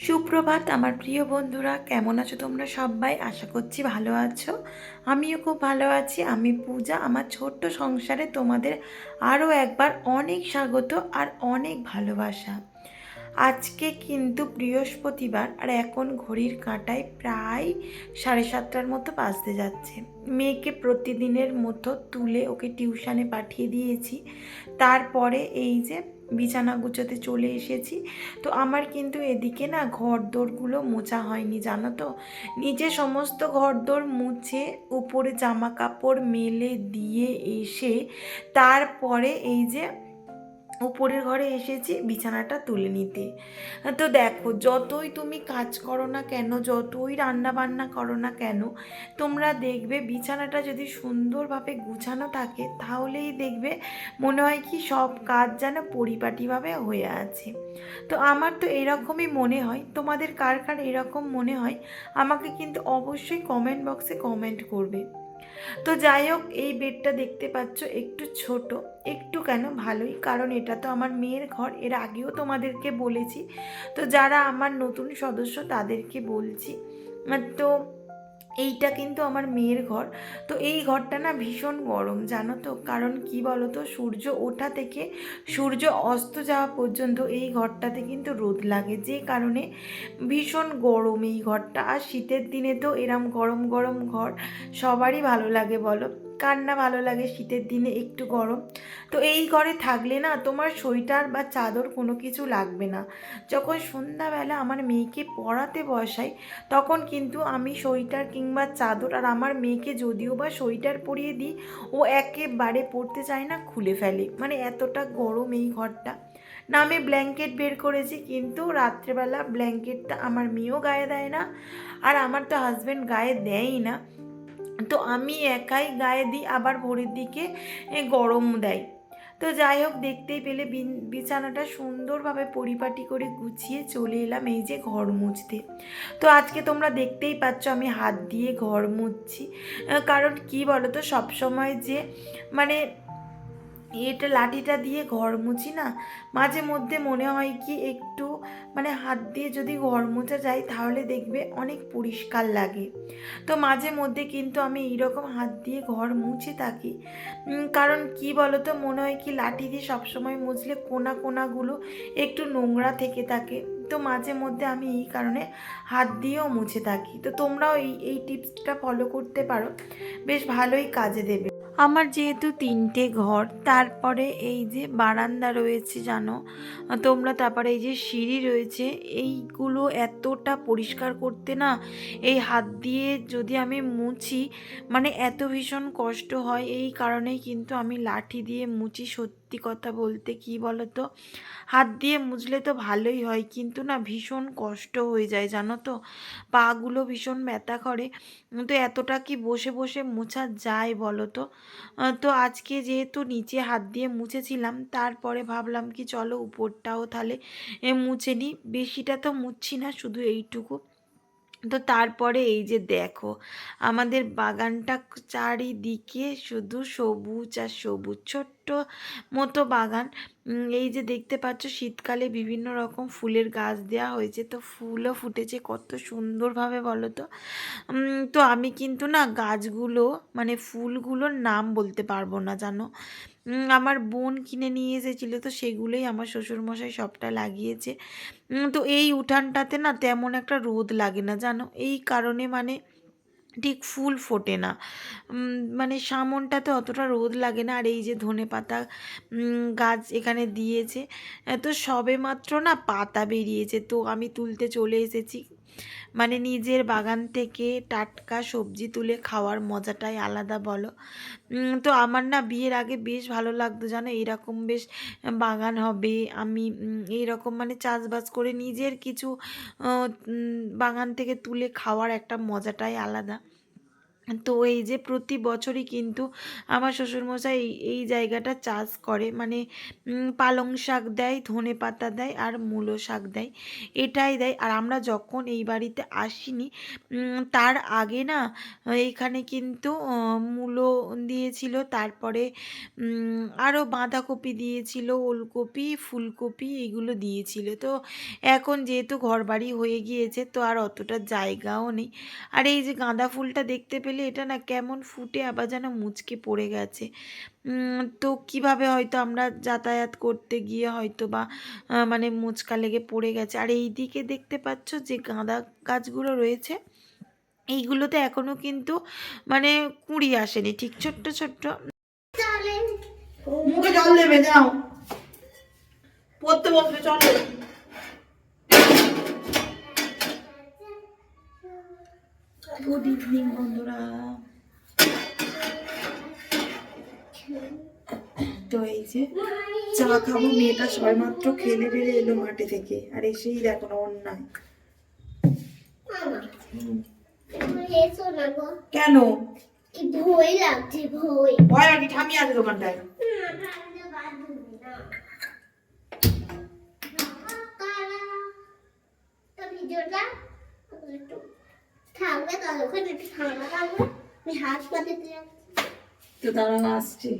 সুপ্রভাত আমার প্রিয় বন্ধুরা, কেমন আছো তোমরা সবাই? আশা করছি ভালো আছো। আমিও খুব ভালো আছি। আমি পূজা। আমার ছোট্ট সংসারে তোমাদের আরও একবার অনেক স্বাগত আর অনেক ভালোবাসা। আজকে কিন্তু বৃহস্পতিবার আর এখন ঘড়ির কাঁটায় প্রায় 7:30টার মতো বাজতে যাচ্ছে। মেয়েকে প্রতিদিনের মতো তুলে ওকে টিউশনে পাঠিয়ে দিয়েছি। তারপরে এই যে বিছানা গুছোতে চলে এসেছি। তো আমার কিন্তু এদিকে না ঘরদোরগুলো মোছা হয়নি, জানো তো। নিচে সমস্ত ঘরদোর মুছে উপরে জামা কাপড় মেলে দিয়ে এসে তারপরে এই যে উপরের ঘরে এসেছি বিছানাটা তুলে নিতে। তো দেখো, যতই তুমি কাজ করো না কেন, যতই রান্না বান্না করো না কেন, তোমরা দেখবে বিছানাটা যদি সুন্দরভাবে গুছানো থাকে তাহলেই দেখবে মনে হয় কি সব কাজ যেন পরিপাটিভাবে হয়ে আছে। তো আমার তো এরকমই মনে হয়। তোমাদের কার কার এরকম মনে হয় আমাকে কিন্তু অবশ্যই কমেন্ট বক্সে কমেন্ট করবে। তো যাই হোক, এই বেডটা দেখতে পাচ্ছ একটু ছোট। একটু কেন, ভালোই, কারণ এটা তো আমার মেয়ের ঘর। এর আগেও তোমাদেরকে বলেছি। তো যারা আমার নতুন সদস্য তাদেরকে বলছি। তো এইটা কিন্তু আমার মেয়ের ঘর। তো এই ঘরটা না ভীষণ গরম, জানো তো। কারণ কি বলো তো, সূর্য ওঠা থেকে সূর্য অস্ত যাওয়া পর্যন্ত এই ঘরটাতে কিন্তু রোদ লাগে, যে কারণে ভীষণ গরম এই ঘরটা। আর শীতের দিনে তো এরম গরম গরম ঘর সবারই ভালো লাগে, বলো? কার না ভালো লাগে শীতের দিনে একটু গরম? তো এই ঘরে থাকলে না তোমার সোয়েটার বা চাদর কোনো কিছু লাগবে না। যখন সন্ধ্যাবেলা আমার মেয়েকে পড়াতে বসাই তখন কিন্তু আমি সোয়েটার কিংবা চাদর, আর আমার মেয়েকে যদিও বা সোয়েটার পরিয়ে দিই, ও একেবারে পড়তে চায় না, খুলে ফেলে। মানে এতটা গরম এই ঘরটা। না আমি ব্ল্যাঙ্কেট বের করেছি, কিন্তু রাত্রেবেলা ব্ল্যাঙ্কেটটা আমার মেয়েও গায়ে দেয় না, আর আমার তো হাজব্যান্ড গায়ে দেয়ই না। তো আমি একাই গায়ে দিই, আবার ভোরের দিকে গরম দেয়। তো যাই হোক, দেখতেই পেলে বিছানাটা সুন্দরভাবে পরিপাটি করে গুছিয়ে চলে এলাম এই যে ঘর মুছতে। তো আজকে তোমরা দেখতেই পাচ্ছ আমি হাত দিয়ে ঘর মুছছি। কারণ কি বলো তো, সবসময় যে মানে এটা লাঠিটা দিয়ে ঘর মুছি না, মাঝে মধ্যে মনে হয় কি একটু মানে হাত দিয়ে যদি ঘর মোছা যায় তাহলে দেখবে অনেক পরিষ্কার লাগে। তো মাঝে মধ্যে কিন্তু আমি এইরকম হাত দিয়ে ঘর মুছে থাকি। কারণ কি বলো তো, মনে হয় কি লাঠি দিয়ে সবসময় মুছলে কোনা কোনাগুলো একটু নোংরা থেকে থাকে। তো মাঝে মধ্যে আমি এই কারণে হাত দিয়েও মুছে থাকি। তো তোমরাও এই এই টিপসটা ফলো করতে পারো, বেশ ভালোই কাজে দেবে। আমার যেহেতু 3টে ঘর, তারপরে এই যে বারান্দা রয়েছে জানো তোমরা, তারপরে এই যে সিঁড়ি রয়েছে, এইগুলো এতটা পরিষ্কার করতে না এই হাত দিয়ে যদি আমি মুছি মানে এত ভীষণ কষ্ট হয়। এই কারণেই কিন্তু আমি লাঠি দিয়ে মুছি। সত্যি কথা বলতে কি বলো তো, হাত দিয়ে মুছলে তো ভালোই হয়, কিন্তু না ভীষণ কষ্ট হয়ে যায়, জানো তো। পাগুলো ভীষণ ব্যথা করে। তো এতটা কি বসে বসে মোছা যায় বলো তো? তো আজকে যেহেতু নিচে হাত দিয়ে মুছেছিলাম, তারপরে ভাবলাম কি চলো উপরটাও তাহলে মুছে নিই। বেশিটা তো মুছছি না, শুধু এইটুকু। তো তারপরে এই যে দেখো আমাদের বাগানটা চারিদিকে শুধু সবুজ আর সবুজ, ছোট্ট মতো বাগান। এই যে দেখতে পাচ্ছ শীতকালে বিভিন্ন রকম ফুলের গাছ দেওয়া হয়েছে, তো ফুলও ফুটেছে কত সুন্দরভাবে বলো তো। তো আমি কিন্তু না গাছগুলো মানে ফুলগুলোর নাম বলতে পারবো না, জানো। আমার বোন কিনে নিয়ে এসেছিলো, তো সেগুলোই আমার শ্বশুরমশাই সবটা লাগিয়েছে। তো এই উঠানটাতে না তেমন একটা রোদ লাগে না, জানো। এই কারণে মানে ঠিক ফুল ফোটে না। মানে সামনটাতে অতটা রোদ লাগে না। আর এই যে ধনেপাতা গাছ এখানে দিয়েছে, তো সবে মাত্র না পাতা বেরিয়েছে, তো আমি তুলতে চলে এসেছি। মানে নিজের বাগান থেকে টাটকা সবজি তুলে খাওয়ার মজাটাই আলাদা, বলো। তো আমার না বিয়ের আগে বেশ ভালো লাগতো, জানো, এরকম বেশ বাগান হবে, আমি এইরকম মানে চাষবাস করে নিজের কিছু বাগান থেকে তুলে খাওয়ার একটা মজাটাই আলাদা। তো এই যে প্রতি বছরই কিন্তু আমার শ্বশুরমশাই এই জায়গাটা চাষ করে, মানে পালং শাক দেয়, ধনে পাতা দেয় আর মূলো শাক দেয়, এটাই দেয়। আর আমরা যখন এই বাড়িতে আসিনি তার আগে না এইখানে কিন্তু মূলো দিয়েছিল, তারপরে আরও বাঁধাকপি দিয়েছিল, ওলকপি, ফুলকপি এগুলো দিয়েছিল। তো এখন যেহেতু ঘরবাড়ি হয়ে গিয়েছে তো আর অতটা জায়গাও নেই। আর এই যে গাঁদা ফুলটা দেখতে পেলে এটা না কেমন ফুটে আবার যেন মুচকে পড়ে গেছে। তো কিভাবে হয়তো আমরা যাতায়াত করতে গিয়ে হয়তো বা মানে মুচকা লেগে পড়ে গেছে। আর এই দিকে দেখতে পাচ্ছ যে গাঁদা গাছগুলো রয়েছে, এইগুলোতে এখনো কিন্তু মানে কুঁড়ি আসেনি, ঠিক ছোট্ট ছোট্ট। মুখে জল দেবে, যাও পড়তে বসবে, চলো। গুড ইভিনিং বন্ধুরা। তো এই যে চা খাবো, মেয়েটা সবেমাত্র খেলে টেলে এলো মাঠে থেকে, আর এসেই দেখো না অন্যায়। কেন ভয় লাগছে? ভয় আর কি, ঠামি আছে দোকানটায়। তো দাঁড়া আসছে।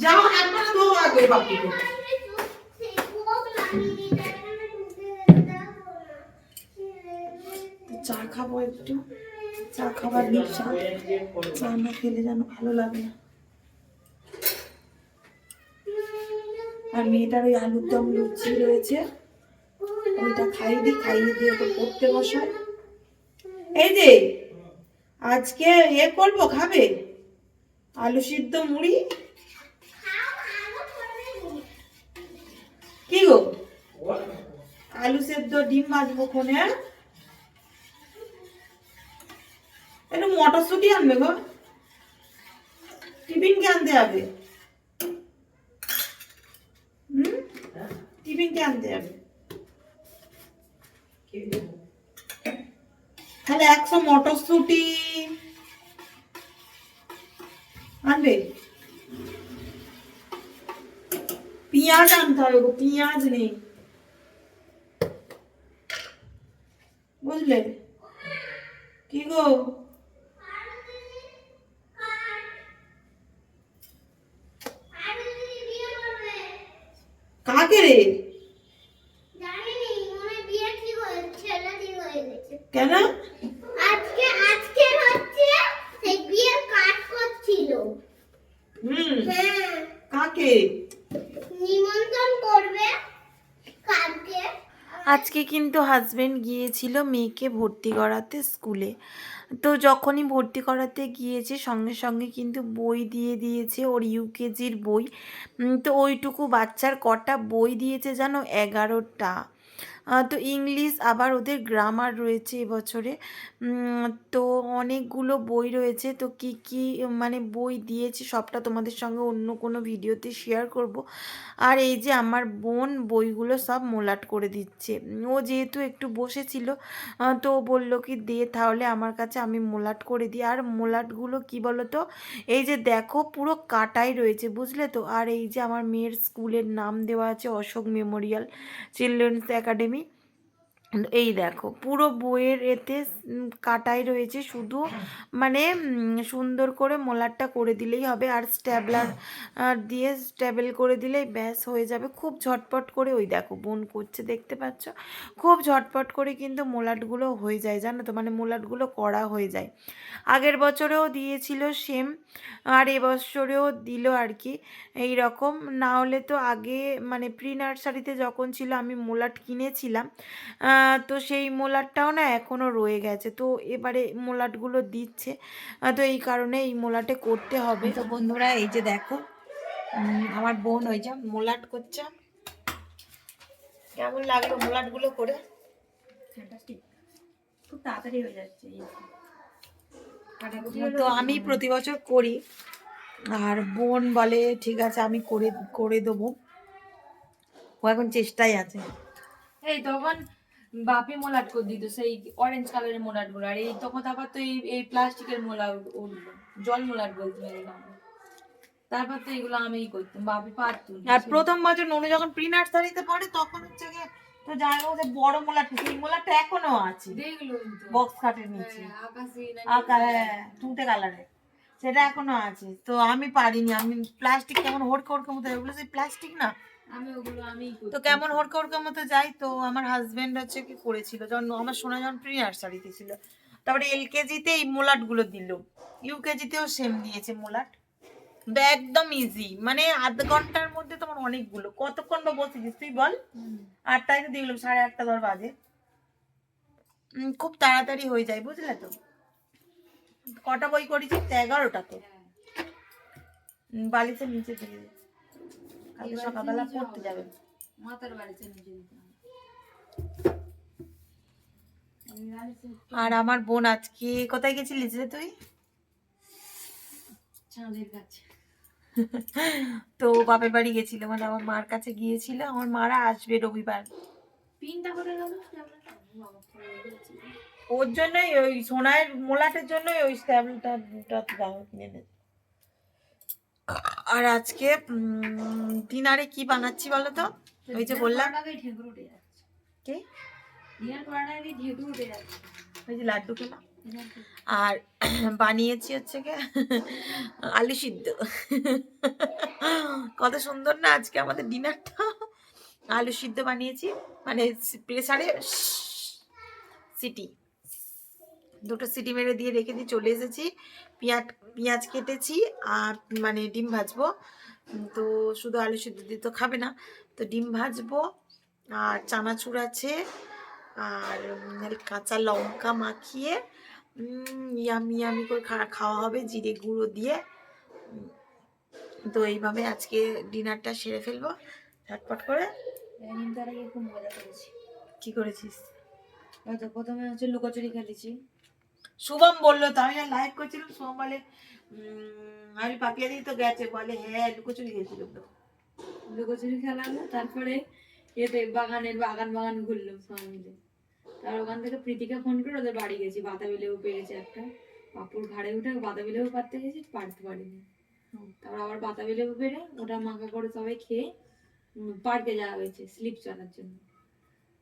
যাও একবার তো আগে বাকি চা খাবো, একটু চা খাবার নেশা, চা না খেলে যেন ভালো লাগে না। আর মেয়েটার ওই আলুর দম লুচি রয়েছে, ওইটা খাইয়ে দিয়ে ওকে পড়তে বসায়। এই যে আজকে করবো, খাবে আলু সিদ্ধ মুড়ি। কি গো, আলু সেদ্ধ ডিম ভাজবো কোনে, একটু মটরশুঁটি আনবে গো, টিফিন কে আনতে হবে। টিফিন কে আনতে হবে, তাহলে 100 মটরশুঁটি আনবে, পেঁয়াজ আনতে হবে গো, পেঁয়াজ নেই বুঝলে। কি গো, কাকে রে? কেন? আজকে হচ্ছে সেই বিয়ের কাজ করছিল। কাকে নিমন্ত্রণ করবে কালকে? আজকে কিন্তু হাজবেন্ড গিয়েছিল মেয়েকে ভর্তি করাতে স্কুলে। তো যখনই ভর্তি করাতে গিয়েছে সঙ্গে সঙ্গে কিন্তু বই দিয়ে দিয়েছে, ওর ইউকেজির বই। তো ওইটুকু বাচ্চার কটা বই দিয়েছে জানো, 11টা। তো ইংলিশ আবার ওদের গ্রামার রয়েছে এবছরে। তো অনেকগুলো বই রয়েছে, তো কি কি মানে বই দিয়েছে সবটা তোমাদের সঙ্গে অন্য কোনো ভিডিওতে শেয়ার করব। আর এই যে আমার বোন বইগুলো সব মোলাট করে দিচ্ছে, ও যেহেতু একটু বসেছিল তো বললো কি দে তাহলে আমার কাছে, আমি মোলাট করে দিই। আর মোলাটগুলো কি বলো তো, এই যে দেখো পুরো কাটাই রয়েছে বুঝলে তো। আর এই যে আমার মেয়ের স্কুলের নাম দেওয়া আছে অশোক মেমোরিয়াল চিলড্রেন্স একাডেমি। এই দেখো পুরো বইয়ের এতে কাটাই রয়েছে, শুধু মানে সুন্দর করে মোলারটা করে দিলেই হবে। আর স্ট্যাবলার দিয়ে স্ট্যাবেল করে দিলেই ব্যাস হয়ে যাবে, খুব ঝটপট করে। ওই দেখো বোন করছে দেখতে পাচ্ছ, খুব ঝটপট করে কিন্তু মোলাটগুলো হয়ে যায় জানো তো, মানে মোলাটগুলো করা হয়ে যায়। আগের বছরেও দিয়েছিল সেম, আর এবছরেও দিল আর কি এই রকম। না হলে তো আগে মানে প্রি নার্সারিতে যখন ছিল আমি মোলাট কিনেছিলাম, তো সেই মোলাটটাও না এখনও রয়ে গেছে। তো এবারে মোলাটগুলো দিচ্ছে, তো এই কারণে এই মোলাটে করতে হবে। তো বন্ধুরা এই যে দেখো আমার বোন ওই যে মোলাট করছে, কেমন লাগলো মোলাটগুলো করে? ফ্যান্টাস্টিক, খুব তাড়াতাড়ি হয়ে যাচ্ছে। তো আমি প্রতি বছর করি, আর বোন বলে ঠিক আছে আমি করে করে দেবো, ও এখন চেষ্টাই আছে। এই তখন বাপি মোলাট করে দিত সেই অরেঞ্জ কালারের মোলাট গুলো, আর এই তখন আবার তো এই প্লাস্টিকের মোলা উঠলো, জল মোলাট বলতে এগুলো। তারপর তো এগুলো আমিই করতাম, বাপি পারতো না। আর প্রথম বছর ননু যখন প্রি নার্সারিতে পড়ে তখন হচ্ছে গিয়ে তো জানো যে বড় মোলাটা, সেই মোলাটা এখনো আছে, দেখলো বক্স কাটের নিচে, আকাশি তুঁতে কালারের, সেটা এখনো আছে। তো আমি পারিনি, আমি প্লাস্টিক কেমন হড়কে হড়কে মতো, ওগুলো সেই প্লাস্টিক না, আমি ওগুলো আমিই তো করতাম। কেমন হড়কে হড়কে মতো যাই। তো আমার হাজবেন্ড হচ্ছে কি করেছিল, যখন আমার সোনা যখন প্রি নার্সারিতে ছিল, তারপরে এলকেজিতে এই মোলাট গুলো দিল, ইউকেজিতেও সেম দিয়েছে মোলাট, একদম ইজি, মানে আধ ঘন্টার মধ্যে তোমার অনেকগুলো। কতক্ষণ বা বসেছিস তুই বল? 8টায় তো দেখলাম, 8:30 10 বাজে, খুব তাড়াতাড়ি হয়ে যায় বুঝলে তো। কটা বই করেছি? 11টা তো। বালিশের নিচে দিয়ে দে, কালকে সকালবেলা পড়তে যাবে। মাথার বাড়িতে নিচে দিতে হবে। আর আমার বোন আজকে কোথায় গেছিলিস রে তুই? চাঁদের কাছে। তো বাপের বাড়ি গেছিল, মানে আমার মার কাছে গিয়েছিল, আমার মারা আসবে রবিবার। পিনটা করে গেল ওর জন্যই, ওই সোনার মোলাটের জন্যই ওই স্ট্যাবলটা দাম কিনে এনেছে। আর আজকে ডিনারে কি বানাচ্ছি বলো তো? ওই যে বললাম কি, ওই যে লাড্ডু খেলাম, আর বানিয়েছি হচ্ছে গিয়ে আলু সিদ্ধ। কত সুন্দর না আজকে আমাদের ডিনারটা, আলু সিদ্ধ বানিয়েছি, মানে প্রেসারে সিটি, দুটো সিটি মেরে দিয়ে রেখে দিয়ে চলে এসেছি। পেঁয়াজ কেটেছি, আর মানে ডিম ভাজবো, তো শুধু আলু সিদ্ধ দিয়ে তো খাবে না, তো ডিম ভাজবো, আর চানাচুর আছে, আর কাঁচা লঙ্কা মাখিয়ে ইয়ামি ইয়ামি করে খাওয়া হবে জিরে গুঁড়ো দিয়ে। তো এইভাবে আজকে ডিনারটা সেরে ফেলবো ঝটপট করে। তার আগে খুব মজা করেছি। কি করেছিস? হয়তো প্রথমে হচ্ছে লুকোচুরি খেলেছি, শুভম বললো, তো আমি লাইভ করছিলাম, শুভম বলে আমি পাপিয়া দিদি তো গেছে, বলে হ্যাঁ লুকোচুরি খেয়েছিল তো। লুকোচুরি খেলাম, তারপরে এতে বাগান ঘুরলাম সবাই মিলে। তার ওখান থেকে প্রীতিকা ফোন করে ওদের বাড়ি গেছি, বাতাবি লেবু পেরেছে একটা, পাপুর ঘাড়ে উঠে বাতাবি লেবু পারতে গেছি, পারতে পারিনি। তারপর আবার বাতাবি লেবু পেরে ওটা মাখা করে সবাই খেয়ে পার্কে যাওয়া হয়েছে স্লিপ চড়ার জন্য।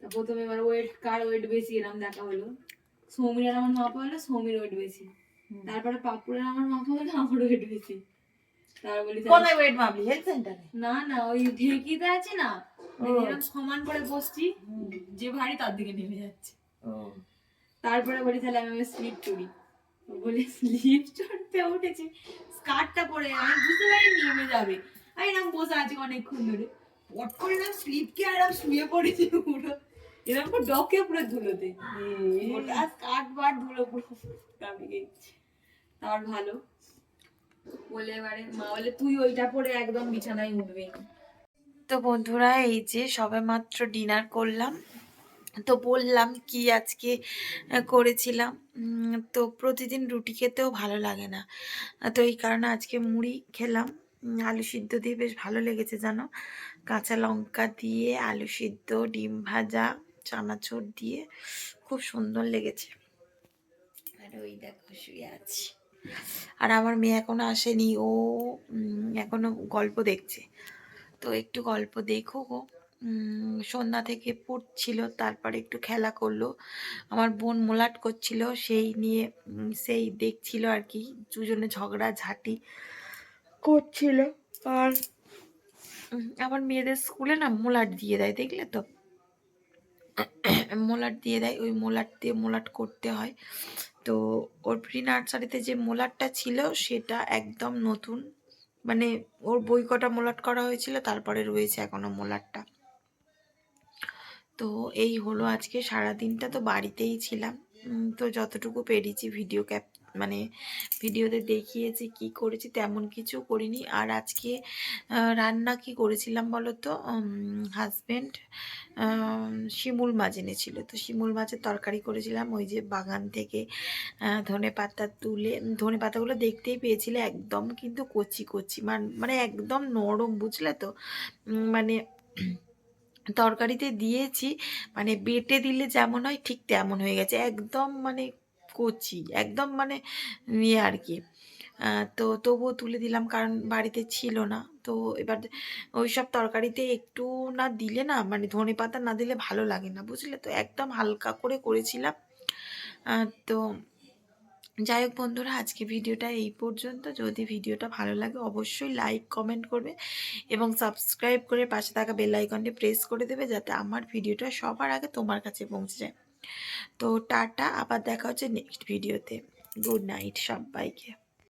তা প্রথমে এবার কার ওয়েট বেশি এরকম দেখা হলো, সৌমির আর আমার মাপা হলো, সৌমির ওয়েট বেশি। তারপরে পাপুরের আমার মাপা হলো, আমার ওয়েট বেশি। তারপর বলি কোথায় ওয়েট মাপলি? হেলথ সেন্টারে? না না, ওই ঢেকিতে আছে না, এরকম সমান করে বসছি, যে ভারী তার দিকে নেমে যাচ্ছে। তারপরে বলি তাহলে আমি স্লিপ চড়ি, বলি স্লিপ চড়তে উঠেছি, স্কার্টটা পরে আমি বুঝতে পারিনি নেমে যাবে, আমি এরকম বসে আছি অনেকক্ষণ ধরে, পট করে না স্লিপকে আর শুয়ে পড়েছি পুরো এরকম ডকে পুরো ধুলোতে, ওটা স্কার্ট বার ধুলো পুরো নামে গেছে। তার ভালো বলে এবারে মা বলে তুই ওইটা পরে একদম বিছানায় উঠবি। তো বন্ধুরা এই যে সবে মাত্র ডিনার করলাম, তো বললাম কি আজকে করেছিলাম, তো প্রতিদিন রুটি খেতেও ভালো লাগে না, তো এই কারণে আজকে মুড়ি খেলাম, আলু সিদ্ধ দিয়ে বেশ ভালো লেগেছে জানো, কাঁচা লঙ্কা দিয়ে আলু সিদ্ধ, ডিম ভাজা, চানাচুর দিয়ে খুব সুন্দর লেগেছে। আর ওই দেখো শুয়ে আছি, আর আমার মেয়ে এখনো আসেনি, ও এখনো গল্প দেখছে, তো একটু গল্প দেখো গো। সন্ধ্যা থেকে পড়ছিল, তারপরে একটু খেলা করলো, আমার বোন মোলাট করছিল সেই নিয়ে সেই দেখছিল আর কি, দুজনে ঝগড়া ঝাঁটি করছিল। আর আমার মেয়েদের স্কুলে না মোলাট দিয়ে দেয়, দেখলে তো, মোলাট দিয়ে দেয়, ওই মোলাট দিয়ে মোলাট করতে হয়। তো ওর প্রি নার্সারিতে যে মোলাটটা ছিল সেটা একদম নতুন, মানে ওর বই কটা মোলাট করা হয়েছিল, তারপরে রয়েছে এখনো মোলাটটা। তো এই হলো আজকে সারাদিনটা তো বাড়িতেই ছিলাম, তো যতটুকু পেরেছি ভিডিও মানে ভিডিওতে দেখিয়েছি কি করেছি তেমন কিছু করিনি। আর আজকে রান্না কি করেছিলাম বলো তো, হাজব্যান্ড শিমুল মাছ এনেছিল, তো শিমুল মাছের তরকারি করেছিলাম। ওই যে বাগান থেকে ধনে পাতা তুলে, ধনে পাতাগুলো দেখতেই পেয়েছিলে একদম কিন্তু কচি কচি, মানে একদম নরম, বুঝলে তো। মানে তরকারিতে দিয়েছি, মানে বেটে দিলে যেমন হয় ঠিক তেমন হয়ে গেছে, একদম মানে কচি একদম, মানে ইয়ে আর কি। তো তবুও তুলে দিলাম কারণ বাড়িতে ছিল না। তো এবার ওই সব তরকারিতে একটু না দিলে না, মানে ধনে পাতা না দিলে ভালো লাগে না, বুঝলে তো। একদম হালকা করে করেছিলাম। তো যাই হোক বন্ধুরা, আজকে ভিডিওটা এই পর্যন্ত। যদি ভিডিওটা ভালো লাগে অবশ্যই লাইক কমেন্ট করবে এবং সাবস্ক্রাইব করে পাশে থাকা বেল আইকনটি প্রেস করে দেবে, যাতে আমার ভিডিওটা সবার আগে তোমার কাছে পৌঁছে যায়। তো টাটা, আবার দেখা হচ্ছে নেক্সট ভিডিওতে। গুড নাইট সবাইকে।